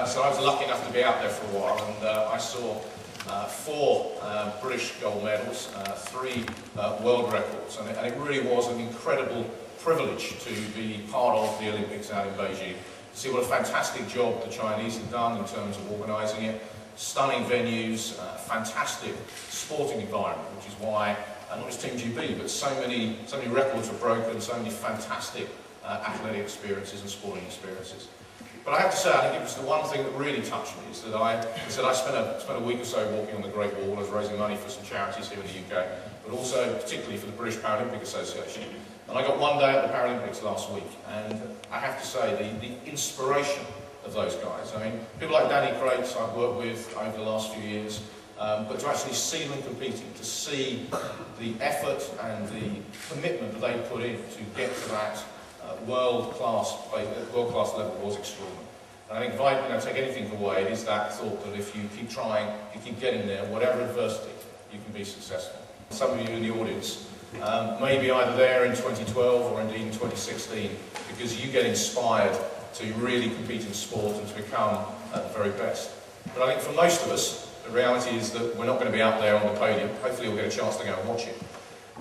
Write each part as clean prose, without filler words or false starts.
So I was lucky enough to be out there for a while, and I saw 4 British gold medals, 3 world records, and it really was an incredible privilege to be part of the Olympics out in Beijing. See what a fantastic job the Chinese have done in terms of organising it. Stunning venues, fantastic sporting environment, which is why not just Team GB, but so many records were broken, so many fantastic athletic experiences and sporting experiences. But I have to say, I think it was the one thing that really touched me, is that I spent a week or so walking on the Great Wall. I was raising money for some charities here in the UK, but also particularly for the British Paralympic Association. And I got one day at the Paralympics last week, and I have to say, the inspiration of those guys. I mean, people like Danny Crates I've worked with over the last few years, but to actually see them competing, to see the effort and the commitment that they put in to get to that world-class level was extraordinary. And I think if I take anything away, it is that thought that if you keep trying, you keep getting there, whatever adversity, you can be successful. Some of you in the audience may be either there in 2012 or indeed in 2016 because you get inspired to really compete in sport and to become at the very best. But I think for most of us, the reality is that we're not going to be out there on the podium. Hopefully we'll get a chance to go and watch it.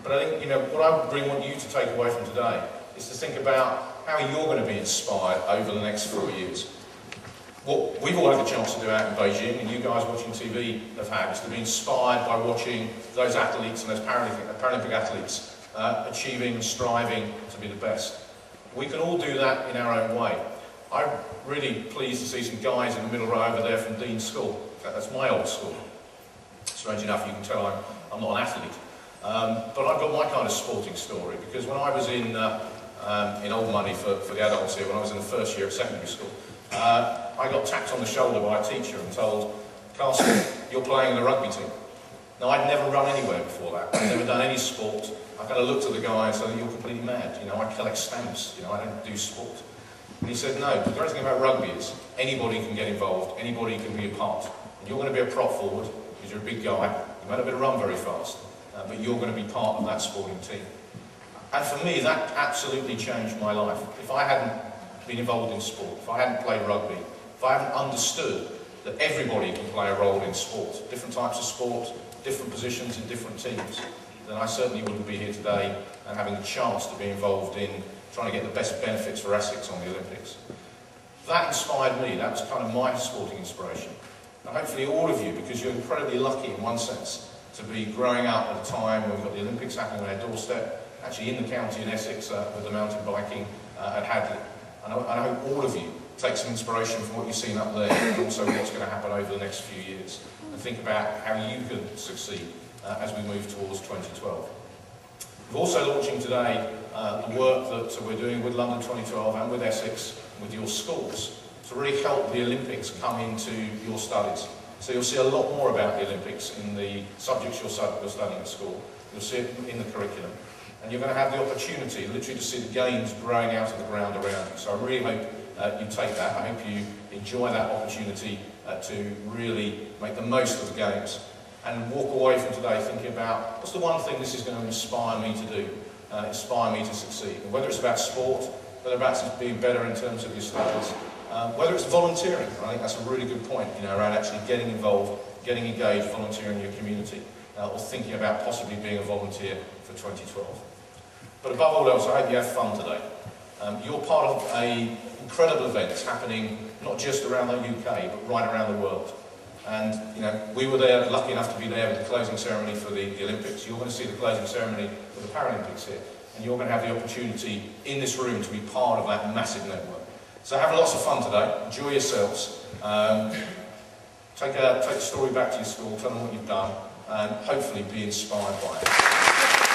But I think what I really want you to take away from today is to think about how you're going to be inspired over the next 4 years. What we've all had the chance to do out in Beijing, and you guys watching TV have had, is to be inspired by watching those athletes and those Paralympic athletes achieving and striving to be the best. We can all do that in our own way. I'm really pleased to see some guys in the middle row over there from Dean's School. That's my old school. Strange enough, you can tell I'm not an athlete. But I've got my kind of sporting story, because when I was in old money for the adults here, when I was in the first year of secondary school, I got tapped on the shoulder by a teacher and told, "Carson, you're playing in the rugby team." Now, I'd never run anywhere before that. I'd never done any sport. I kind of looked at the guy and said, "You're completely mad. I collect stamps. I don't do sport." And he said, "No, the great thing about rugby is anybody can get involved, anybody can be a part. And you're going to be a prop forward, because you're a big guy. You might not be able to run very fast, but you're going to be part of that sporting team." And for me, that absolutely changed my life. If I hadn't been involved in sport, if I hadn't played rugby, if I hadn't understood that everybody can play a role in sport, different types of sport, different positions in different teams, then I certainly wouldn't be here today and having the chance to be involved in trying to get the best benefits for Essex on the Olympics. That inspired me. That was kind of my sporting inspiration. And hopefully all of you, because you're incredibly lucky in one sense to be growing up at a time when we've got the Olympics happening on our doorstep, actually in the county in Essex with the mountain biking at Hadley. And I hope all of you take some inspiration from what you've seen up there, and also what's going to happen over the next few years, and think about how you can succeed as we move towards 2012. We're also launching today the work that we're doing with London 2012 and with Essex, with your schools, to really help the Olympics come into your studies. So you'll see a lot more about the Olympics in the subjects you're studying at school. You'll see it in the curriculum. And you're going to have the opportunity literally to see the games growing out of the ground around you. So I really hope you take that. I hope you enjoy that opportunity to really make the most of the games and walk away from today thinking about what's the one thing this is going to inspire me to do, inspire me to succeed. And whether it's about sport, whether it's about being better in terms of your studies, whether it's volunteering. I think that's a really good point, around actually getting involved, getting engaged, volunteering in your community, or thinking about possibly being a volunteer for 2012. But above all else, I hope you have fun today. You're part of an incredible event that's happening not just around the UK, but right around the world. And we were there, lucky enough to be there with the closing ceremony for the Olympics. You're going to see the closing ceremony for the Paralympics here, and you're going to have the opportunity in this room to be part of that massive network. So have lots of fun today. Enjoy yourselves. Take the story back to your school. Tell them what you've done, and hopefully be inspired by it.